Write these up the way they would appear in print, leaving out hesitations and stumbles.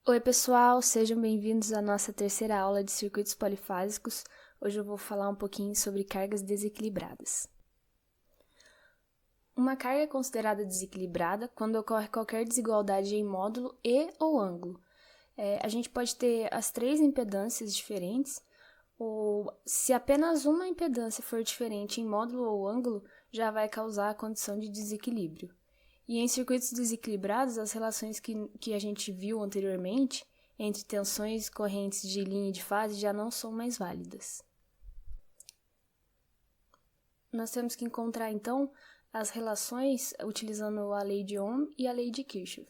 Oi, pessoal, sejam bem-vindos à nossa terceira aula de circuitos polifásicos. Hoje eu vou falar um pouquinho sobre cargas desequilibradas. Uma carga é considerada desequilibrada quando ocorre qualquer desigualdade em módulo e ou ângulo. A gente pode ter as três impedâncias diferentes, ou se apenas uma impedância for diferente em módulo ou ângulo, já vai causar a condição de desequilíbrio. E em circuitos desequilibrados, as relações que a gente viu anteriormente entre tensões e correntes de linha e de fase já não são mais válidas. Nós temos que encontrar, então, as relações utilizando a lei de Ohm e a lei de Kirchhoff.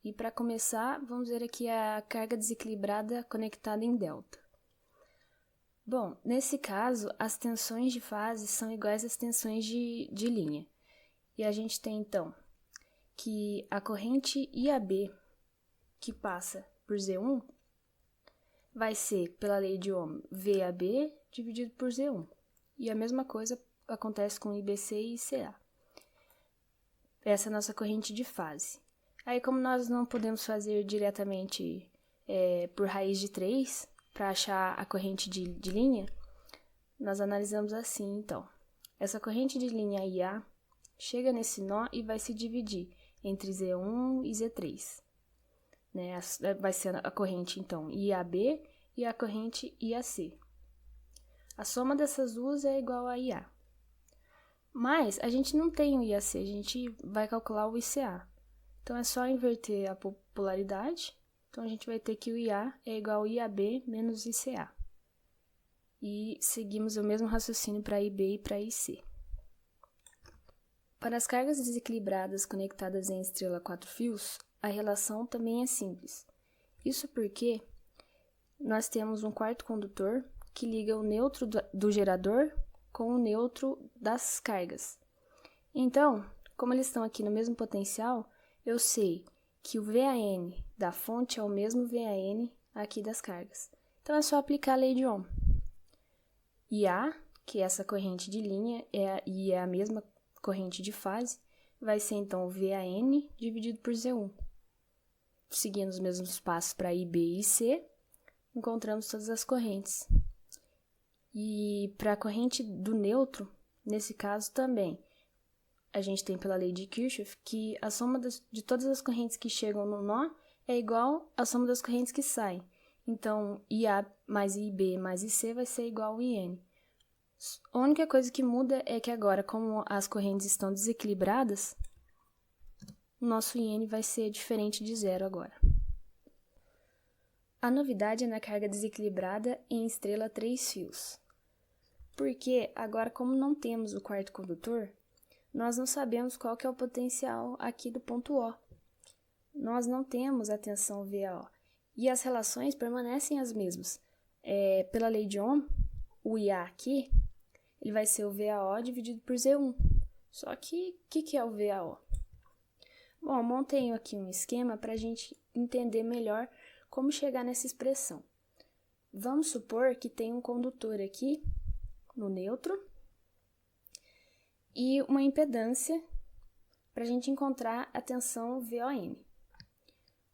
E para começar, vamos ver aqui a carga desequilibrada conectada em delta. Bom, nesse caso, as tensões de fase são iguais às tensões de linha. E a gente tem, então, que a corrente IAB, que passa por Z1, vai ser, pela lei de Ohm, VAB dividido por Z1. E a mesma coisa acontece com IBC e ICA. Essa é a nossa corrente de fase. Aí, como nós não podemos fazer diretamente por raiz de 3, para achar a corrente de linha, nós analisamos assim, então. Essa corrente de linha IA chega nesse nó e vai se dividir entre Z1 e Z3. Né? Vai ser a corrente, então, IAB e a corrente IAC. A soma dessas duas é igual a IA. Mas a gente não tem o IAC, a gente vai calcular o ICA. Então, é só inverter a polaridade. Então, a gente vai ter que o IA é igual a IAB menos ICA. E seguimos o mesmo raciocínio para IB e para IC. Para as cargas desequilibradas conectadas em estrela 4 fios, a relação também é simples. Isso porque nós temos um quarto condutor que liga o neutro do gerador com o neutro das cargas. Então, como eles estão aqui no mesmo potencial, eu sei que o VAN da fonte é o mesmo VAN aqui das cargas. Então, é só aplicar a lei de Ohm. IA, que é essa corrente de linha, e é a mesma corrente de fase, vai ser então o VAN dividido por Z1. Seguindo os mesmos passos para IB e IC, encontramos todas as correntes. E para a corrente do neutro, nesse caso também, a gente tem pela lei de Kirchhoff que a soma de todas as correntes que chegam no nó é igual à soma das correntes que saem. Então, IA mais IB mais IC vai ser igual ao IN. A única coisa que muda é que agora, como as correntes estão desequilibradas, o nosso IN vai ser diferente de zero agora. A novidade é na carga desequilibrada em estrela 3 fios. Porque agora, como não temos o quarto condutor, nós não sabemos qual que é o potencial aqui do ponto O. Nós não temos a tensão VAO. E as relações permanecem as mesmas. Pela lei de Ohm, o IA aqui, ele vai ser o VAO dividido por Z1. Só que, o que é o VAO? Bom, eu montei aqui um esquema para a gente entender melhor como chegar nessa expressão. Vamos supor que tem um condutor aqui, no neutro, e uma impedância para a gente encontrar a tensão VON.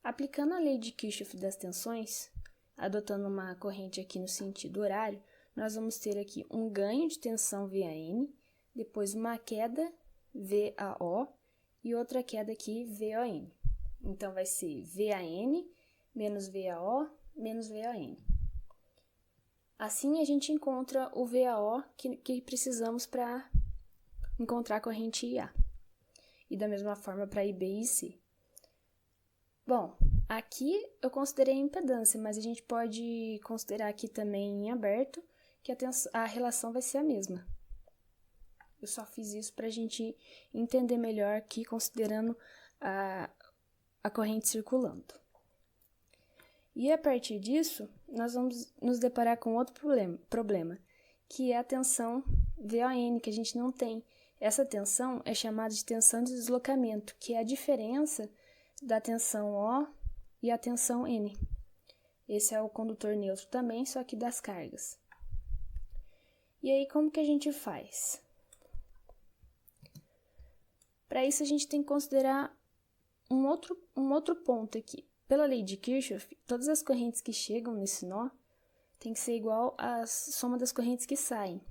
Aplicando a lei de Kirchhoff das tensões, adotando uma corrente aqui no sentido horário, nós vamos ter aqui um ganho de tensão VAN, depois uma queda VAO e outra queda aqui VON. Então, vai ser VAN menos VAO menos VON. Assim, a gente encontra o VAO que precisamos para encontrar a corrente IA. E da mesma forma para IB e IC. Bom, aqui eu considerei impedância, mas a gente pode considerar aqui também em aberto que a relação vai ser a mesma. Eu só fiz isso para a gente entender melhor aqui, considerando a corrente circulando. E a partir disso, nós vamos nos deparar com outro problema, que é a tensão VON, que a gente não tem. Essa tensão é chamada de tensão de deslocamento, que é a diferença da tensão O e a tensão N. Esse é o condutor neutro também, só que das cargas. E aí, como que a gente faz? Para isso, a gente tem que considerar um outro ponto aqui. Pela lei de Kirchhoff, todas as correntes que chegam nesse nó tem que ser igual à soma das correntes que saem.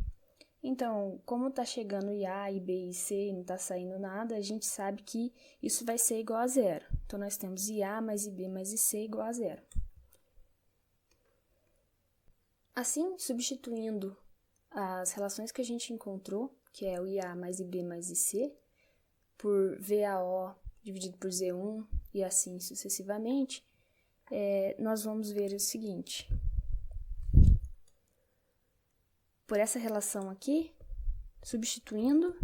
Então, como está chegando A, e B e C e não está saindo nada, a gente sabe que isso vai ser igual a zero. Então, nós temos IA mais IB mais IC igual a zero. Assim, substituindo as relações que a gente encontrou, que é o IA mais IB mais IC, por VAO dividido por Z1 e assim sucessivamente, nós vamos ver o seguinte. Por essa relação aqui, substituindo,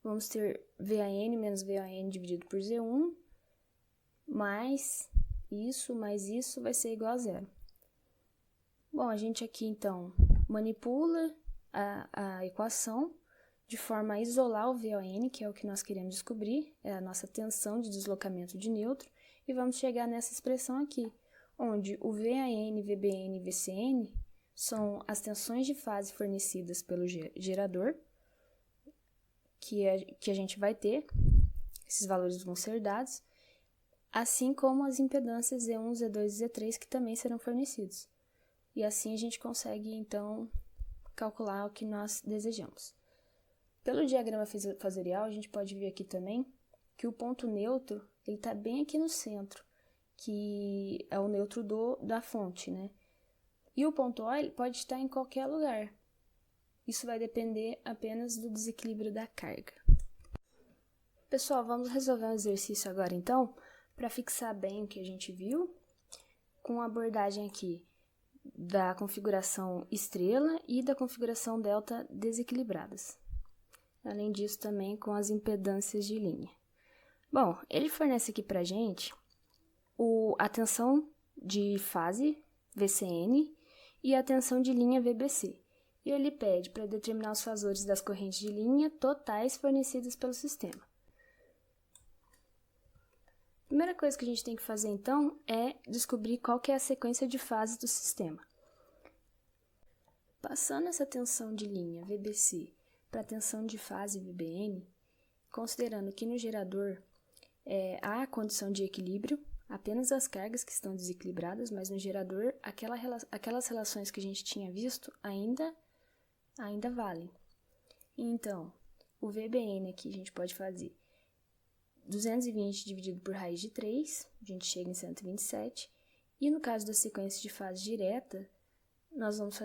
vamos ter VAN menos VAN dividido por Z1, mais isso vai ser igual a zero. Bom, a gente aqui, então, manipula a equação de forma a isolar o VON, que é o que nós queremos descobrir, é a nossa tensão de deslocamento de nêutron, e vamos chegar nessa expressão aqui, onde o VAN, VBN e VCN são as tensões de fase fornecidas pelo gerador, que a gente vai ter, esses valores vão ser dados, assim como as impedâncias Z1, Z2 e Z3, que também serão fornecidos. E assim a gente consegue, então, calcular o que nós desejamos. Pelo diagrama fasorial, a gente pode ver aqui também que o ponto neutro está bem aqui no centro, que é o neutro da fonte, né? E o ponto O pode estar em qualquer lugar. Isso vai depender apenas do desequilíbrio da carga. Pessoal, vamos resolver um exercício agora, então, para fixar bem o que a gente viu, com a abordagem aqui da configuração estrela e da configuração delta desequilibradas. Além disso, também com as impedâncias de linha. Bom, ele fornece aqui para a gente a tensão de fase, VCN, e a tensão de linha, VBC. E ele pede para determinar os fasores das correntes de linha totais fornecidas pelo sistema. A primeira coisa que a gente tem que fazer, então, é descobrir qual que é a sequência de fases do sistema. Passando essa tensão de linha, VBC, para a tensão de fase, VBN, considerando que no gerador há a condição de equilíbrio, apenas as cargas que estão desequilibradas, mas no gerador aquelas relações que a gente tinha visto ainda valem. Então, o VBN aqui a gente pode fazer 220 dividido por raiz de 3, a gente chega em 127, e no caso da sequência de fase direta, nós vamos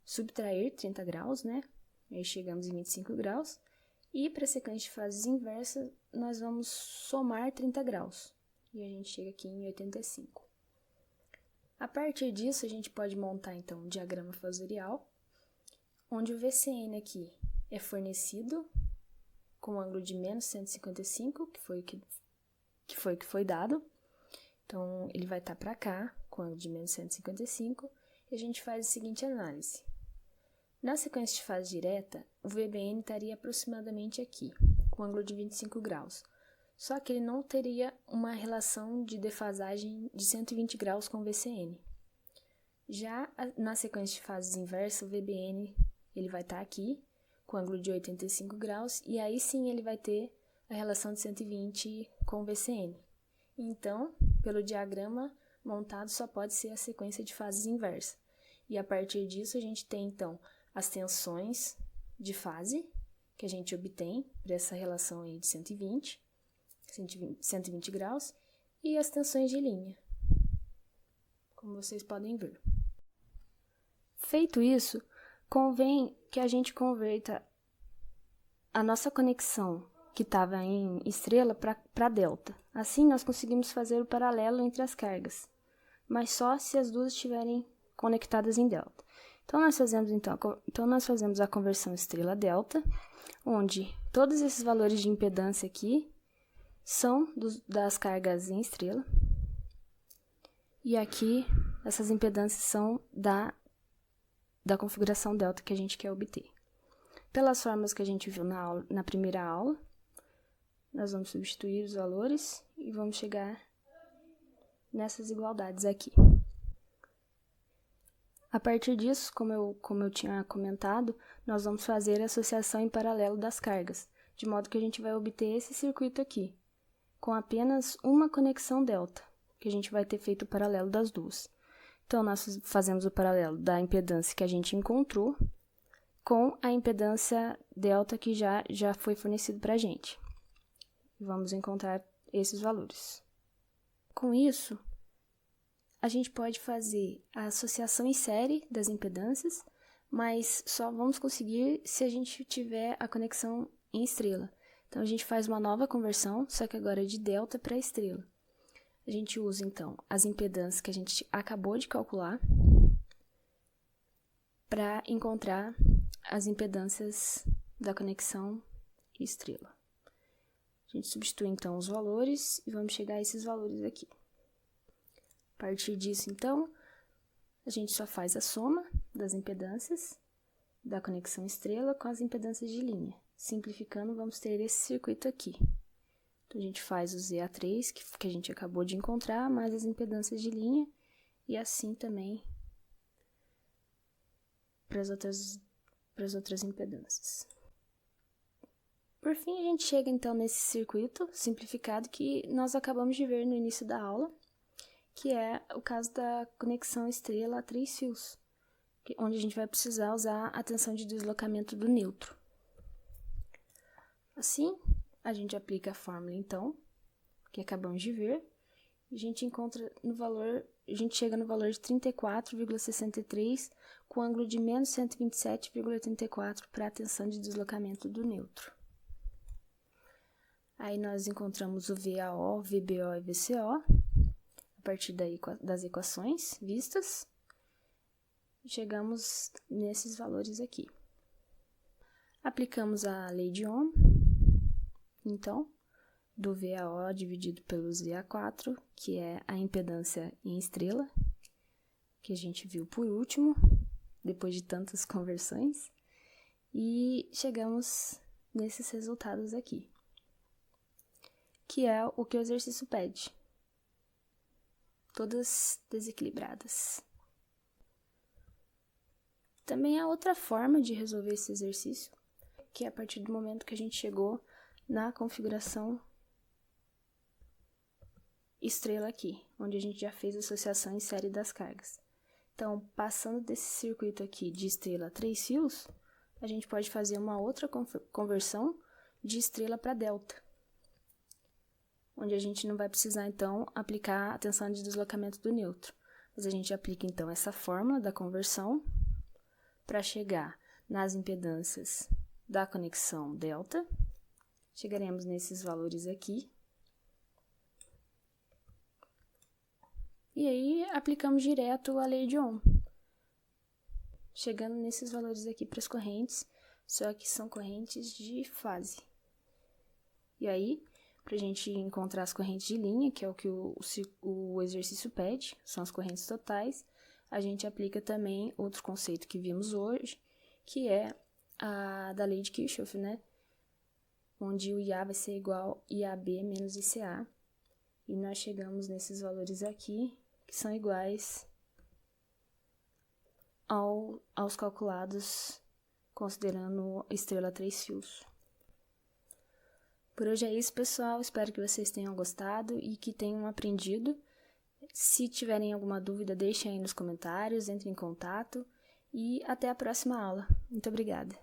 subtrair 30 graus, né? Aí chegamos em 25 graus, e para a sequência de fases inversas, nós vamos somar 30 graus. E a gente chega aqui em 85. A partir disso, a gente pode montar, então, um diagrama fasorial, onde o VCN aqui é fornecido com um ângulo de menos 155, que foi dado. Então, ele vai estar para cá, com ângulo de menos 155, e a gente faz a seguinte análise. Na sequência de fase direta, o VBN estaria aproximadamente aqui, com ângulo de 25 graus. Só que ele não teria uma relação de defasagem de 120 graus com o VCN. Já na sequência de fases inversa, o VBN ele vai estar aqui, com ângulo de 85 graus, e aí sim ele vai ter a relação de 120 com o VCN. Então, pelo diagrama montado, só pode ser a sequência de fases inversa. E a partir disso, a gente tem, então, as tensões de fase, que a gente obtém por essa relação aí de 120 graus, e as tensões de linha, como vocês podem ver. Feito isso, convém que a gente converta a nossa conexão que estava em estrela para delta. Assim, nós conseguimos fazer o paralelo entre as cargas, mas só se as duas estiverem conectadas em delta. Então, nós fazemos a conversão estrela-delta, onde todos esses valores de impedância aqui são das cargas em estrela, e aqui essas impedâncias são da configuração delta que a gente quer obter. Pelas fórmulas que a gente viu na primeira aula, nós vamos substituir os valores e vamos chegar nessas igualdades aqui. A partir disso, como eu tinha comentado, nós vamos fazer a associação em paralelo das cargas, de modo que a gente vai obter esse circuito aqui. com apenas uma conexão delta, que a gente vai ter feito o paralelo das duas. Então, nós fazemos o paralelo da impedância que a gente encontrou com a impedância delta que já foi fornecido para a gente. Vamos encontrar esses valores. Com isso, a gente pode fazer a associação em série das impedâncias, mas só vamos conseguir se a gente tiver a conexão em estrela. Então, a gente faz uma nova conversão, só que agora de delta para estrela. A gente usa, então, as impedâncias que a gente acabou de calcular para encontrar as impedâncias da conexão estrela. A gente substitui, então, os valores e vamos chegar a esses valores aqui. A partir disso, então, a gente só faz a soma das impedâncias da conexão estrela com as impedâncias de linha. Simplificando, vamos ter esse circuito aqui. Então, a gente faz o ZA3, que a gente acabou de encontrar, mais as impedâncias de linha, e assim também para as outras impedâncias. Por fim, a gente chega, então, nesse circuito simplificado que nós acabamos de ver no início da aula, que é o caso da conexão estrela a 3 fios, onde a gente vai precisar usar a tensão de deslocamento do neutro. Assim, a gente aplica a fórmula, então, que acabamos de ver, e a gente chega no valor de 34,63 com ângulo de menos 127,84 para a tensão de deslocamento do neutro. Aí nós encontramos o VAO, VBO e VCO, a partir das equações vistas, chegamos nesses valores aqui. Aplicamos a lei de Ohm, então, do VAO dividido pelos VA4, que é a impedância em estrela, que a gente viu por último, depois de tantas conversões, e chegamos nesses resultados aqui, que é o que o exercício pede. Todas desequilibradas. Também há outra forma de resolver esse exercício, que é a partir do momento que a gente chegou na configuração estrela aqui, onde a gente já fez a associação em série das cargas. Então, passando desse circuito aqui de estrela a 3 fios, a gente pode fazer uma outra conversão de estrela para delta, onde a gente não vai precisar, então, aplicar a tensão de deslocamento do neutro. Mas a gente aplica, então, essa fórmula da conversão para chegar nas impedâncias da conexão delta. Chegaremos nesses valores aqui. E aí, aplicamos direto a lei de Ohm, chegando nesses valores aqui para as correntes, só que são correntes de fase. E aí, para a gente encontrar as correntes de linha, que é o que o exercício pede, são as correntes totais, a gente aplica também outro conceito que vimos hoje, que é a da lei de Kirchhoff, né? Onde o IA vai ser igual a IAB menos ICA. E nós chegamos nesses valores aqui, que são iguais aos calculados considerando estrela 3 fios. Por hoje é isso, pessoal. Espero que vocês tenham gostado e que tenham aprendido. Se tiverem alguma dúvida, deixem aí nos comentários, entrem em contato e até a próxima aula. Muito obrigada!